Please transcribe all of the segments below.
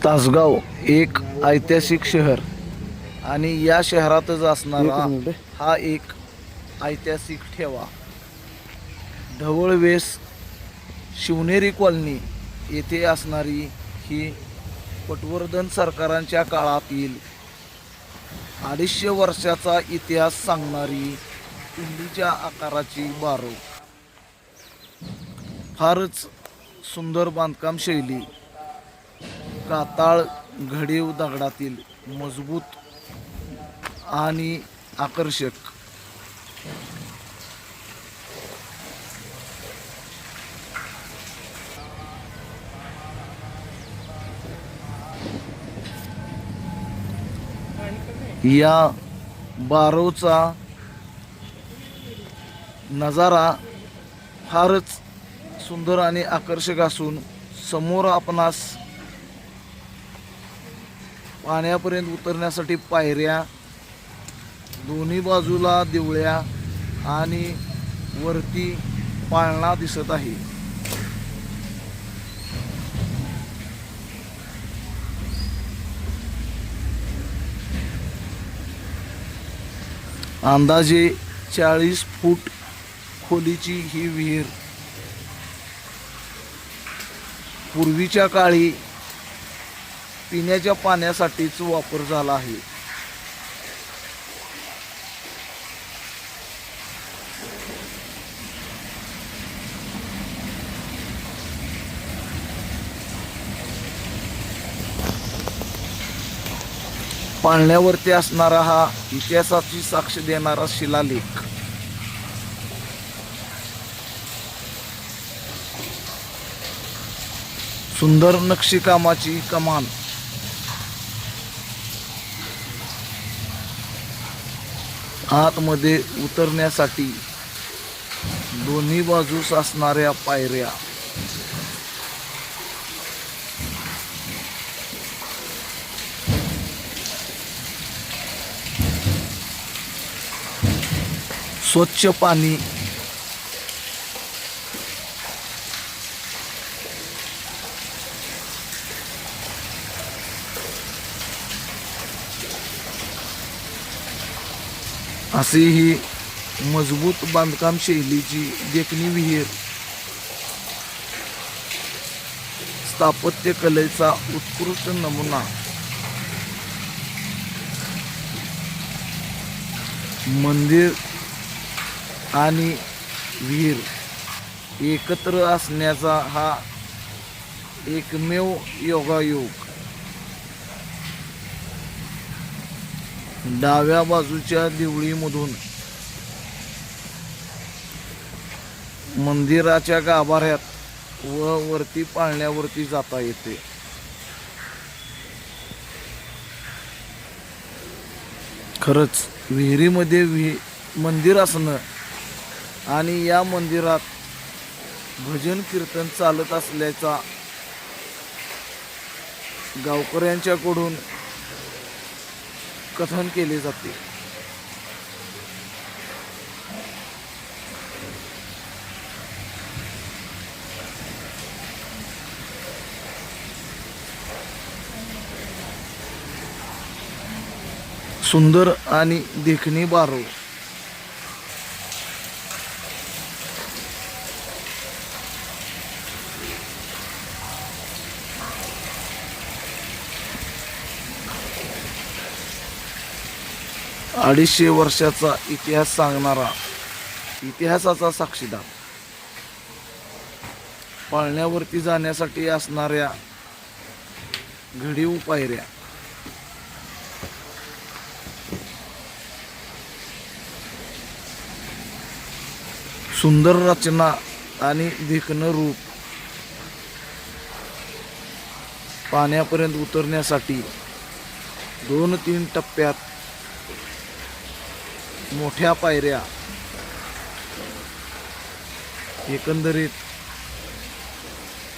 तासगाव एक ऐतिहासिक शहर आणि या शहरातच असणारा हा एक ऐतिहासिक ठेवा ढवळवेस शिवनेरी कॉलनी येथे असणारी ही पटवर्धन सरकारांच्या काळातील 250 वर्षाचा इतिहास सांगणारी पिंडीच्या आकाराची बारव. फारच सुंदर बांधकाम शैली, काताळ घडीव दगडातील मजबूत आणि आकर्षक. या बारवचा नजारा फारच सुंदर आणि आकर्षक असून समोर आपणास पाण्यापर्यंत उतरण्यासाठी पायऱ्या, दोन्ही बाजूला दिवळ्या आणि वरती पाळणा दिसत आहे. अंदाजे 40 फूट खोलीची ही विहीर पूर्वीच्या काळी पिण्याच्या पाण्यासाठीच वापर झाला आहे. पाळण्यावरती असणारा हा इतिहासाची साक्ष देणारा शिलालेख सुंदर नक्षीकामाची कमान, आतमध्ये उतरण्यासाठी दोन्ही बाजूस असणाऱ्या पायऱ्या, स्वच्छ पाणी, अशी ही मजबूत बांधकाम शैलीची देखणी विहीर स्थापत्य कलेचा उत्कृष्ट नमुना. मंदिर आणि विहीर एकत्र असण्याचा हा एकमेव योगायोग. डाव्या बाजूच्या दिवळीमधून मंदिराच्या गाभाऱ्यात व वरती पाळण्यावरती जाता येते. खरंच विहिरीमध्ये मंदिर असणं आणि या मंदिरात भजन कीर्तन चालत असल्याचा गावकऱ्यांच्याकडून कथन केले जाते. सुंदर आणि देखणी बारव. अडीचशे वर्षाचा इतिहास सांगणारा इतिहासाचा साक्षीदार. पाळण्यावरती जाण्यासाठी असणाऱ्या घडीव पायऱ्या, सुंदर रचना आणि देखणं रूप. पाण्यापर्यंत उतरण्यासाठी 2-3 टप्प्यात मोठ्या पायऱ्या. एकंदरीत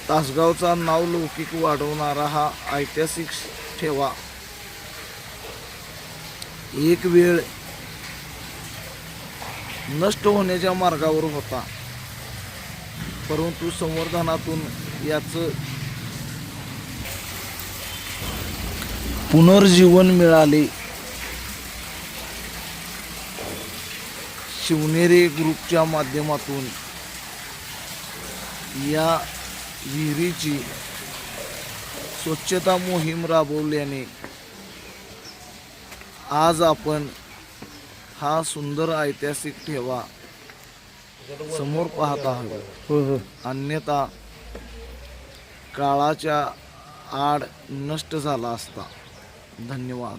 तासगावचा नावलौकिक वाढवणारा हा ऐतिहासिक ठेवा एक वेळ नष्ट होण्याच्या मार्गावर होता, परंतु संवर्धनातून याचं पुनर्जीवन मिळाले. शिवनेरी ग्रुपच्या माध्यमातून या विहिरीची स्वच्छता मोहीम राबवल्याने आज आपण हा सुंदर ऐतिहासिक ठेवा समोर पाहत आहोत. अन्यथा काळाच्या आड नष्ट झाला असता. धन्यवाद.